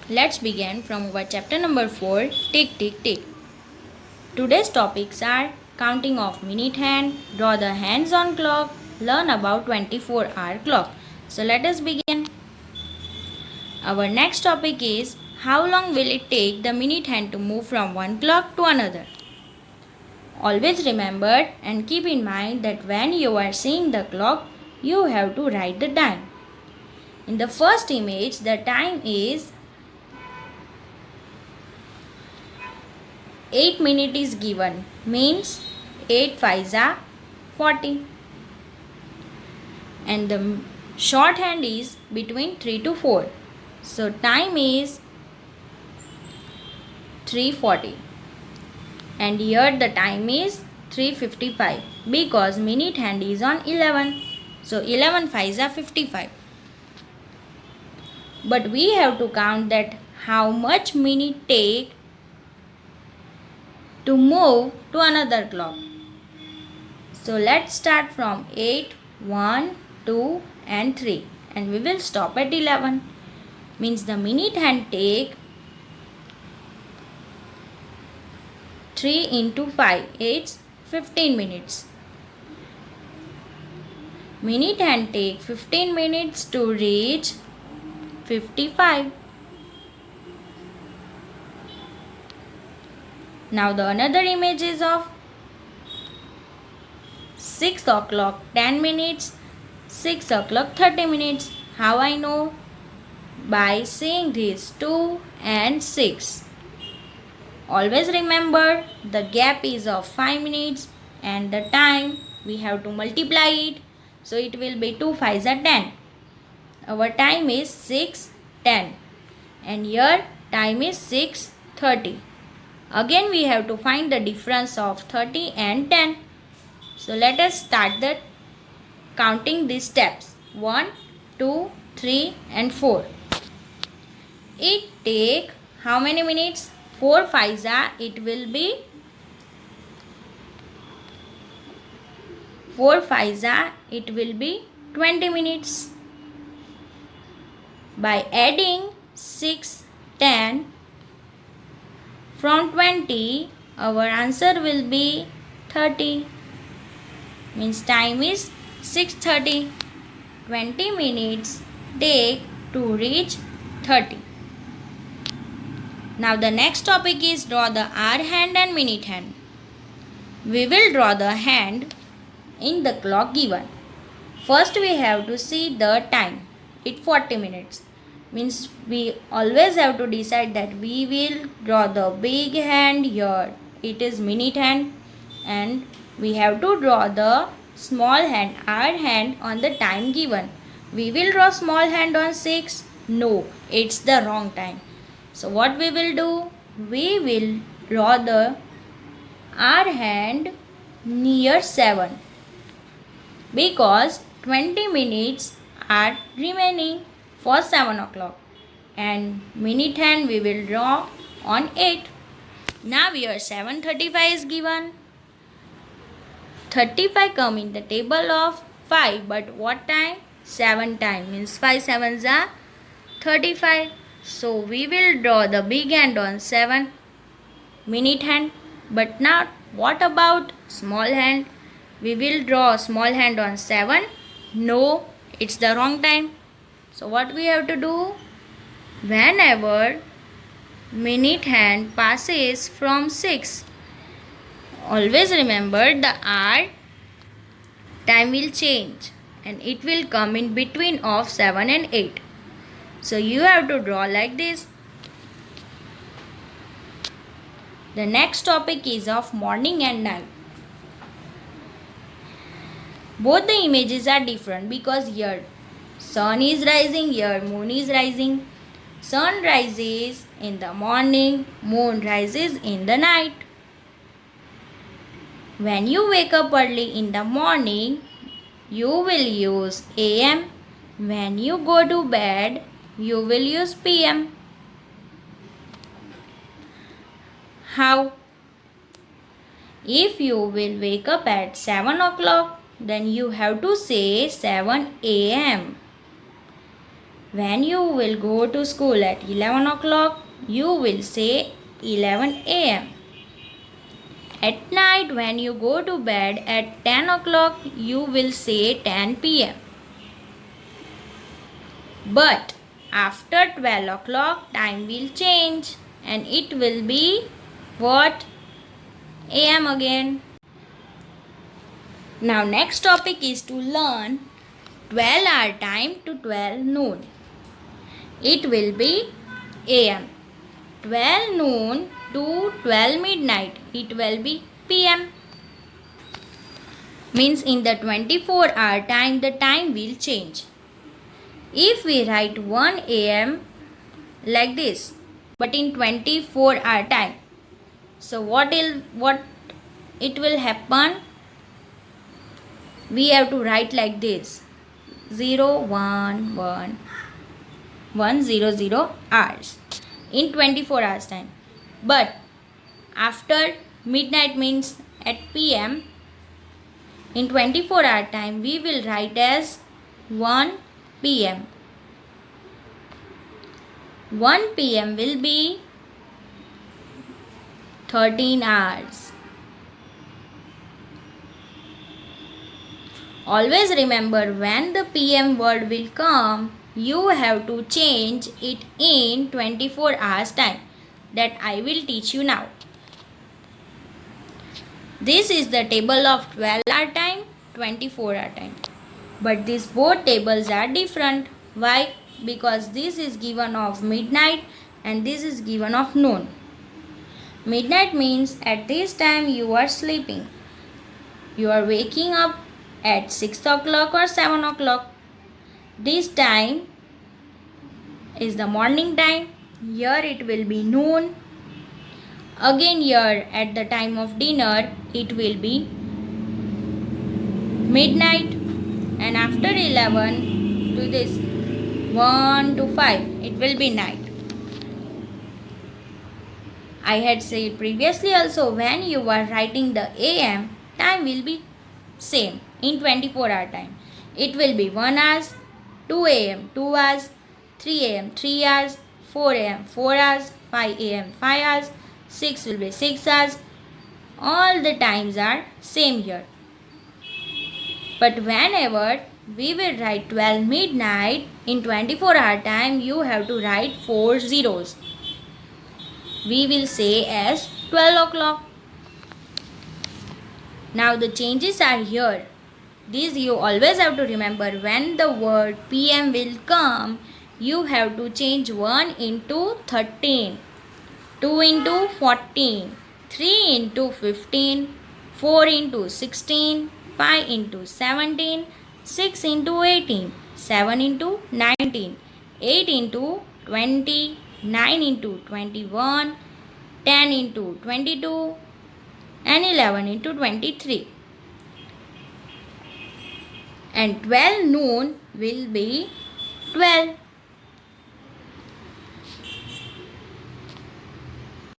Let's begin from our chapter number 4, Tick Tick Tick. Today's topics are counting of minute hand, draw the hands on clock, learn about 24-hour clock. So let us begin. Our next topic is how long will it take the minute hand to move from one clock to another? Always remember and keep in mind that when you are seeing the clock, you have to write the time. In the first image, the time is 8 minutes is given, means 8 5s are 40, and the shorthand is between 3 to 4. So time is 3:40, and here the time is 3:55 because minute hand is on 11. So 11 5s are 55. But we have to count that how much minute take to move to another clock. So let's start from 8, 1, 2 and 3, and we will stop at 11. Means the minute hand take 3 into 5, it's 15 minutes. Minute hand take 15 minutes to reach 55. Now the another image is of 6 o'clock 10 minutes, 6 o'clock 30 minutes. How I know? By seeing these 2 and 6. Always remember the gap is of 5 minutes and the time we have to multiply it. So it will be 2 5s are 10. Our time is 6:10 and here time is 6:30. Again we have to find the difference of 30 and 10. So let us start the counting these steps. 1, 2, 3 and 4. It take how many minutes? 4 5s are, it will be 4 5s are, it will be 20 minutes. By adding 6, 10 from 20, our answer will be 30. Means time is 6:30. 20 minutes take to reach 30. Now the next topic is draw the hour hand and minute hand. We will draw the hand in the clock given. First we have to see the time. It's 40 minutes. Means we always have to decide that we will draw the big hand here. It is minute hand, and we have to draw the small hand, hour hand, on the time given. We will draw small hand on 6. No, it's the wrong time. So what we will do? We will draw the hour hand near 7 because 20 minutes are remaining for 7 o'clock, and minute hand we will draw on 8. Now here 7:35 is given. 35 come in the table of 5, but what time? 7 time, means 5 7s are 35. So we will draw the big hand on 7, minute hand. But now what about small hand? We will draw small hand on 7. No, it's the wrong time. So what we have to do? Whenever minute hand passes from 6, always remember the hour time will change and it will come in between of 7 and 8. So you have to draw like this. The next topic is of morning and night. Both the images are different because here sun is rising, here moon is rising. Sun rises in the morning, moon rises in the night. When you wake up early in the morning, you will use AM. When you go to bed, you will use PM. How? If you will wake up at 7 o'clock, then you have to say 7 AM. When you will go to school at 11 o'clock, you will say 11 a.m. At night, when you go to bed at 10 o'clock, you will say 10 p.m. But after 12 o'clock, time will change and it will be what? AM again. Now, next topic is to learn 12-hour time to 12 noon. It will be AM. 12 noon to 12 midnight, it will be PM. Means in the 24-hour time, the time will change. If we write 1 AM like this, but in 24-hour time, so what it will happen? We have to write like this: 0 1 1 1 0 0 hours in 24 hours time. But after midnight, means at PM, in 24-hour time we will write as 1 PM. 1 PM will be 13 hours. Always remember, when the PM word will come, you have to change it in 24 hours time. That I will teach you now. This is the table of 12-hour time, 24-hour time. But these both tables are different. Why? Because this is given of midnight and this is given of noon. Midnight means at this time you are sleeping. You are waking up at 6 o'clock or 7 o'clock. This time is the morning time. Here it will be noon. Again here at the time of dinner it will be midnight, and after 11 to this 1 to 5 it will be night. I had said previously also, when you are writing the AM, time will be same in 24-hour time. It will be 1 hour, 2 AM 2 hours, 3 AM 3 hours, 4 AM 4 hours, 5 AM 5 hours, 6 will be 6 hours. All the times are same here. But whenever we will write 12 midnight, in 24-hour time you have to write 4 zeros. We will say as 12 o'clock. Now the changes are here. These you always have to remember. When the word PM will come, you have to change 1 into 13, 2 into 14, 3 into 15, 4 into 16, 5 into 17, 6 into 18, 7 into 19, 8 into 20, 9 into 21, 10 into 22, and 11 into 23. And 12 noon will be 12.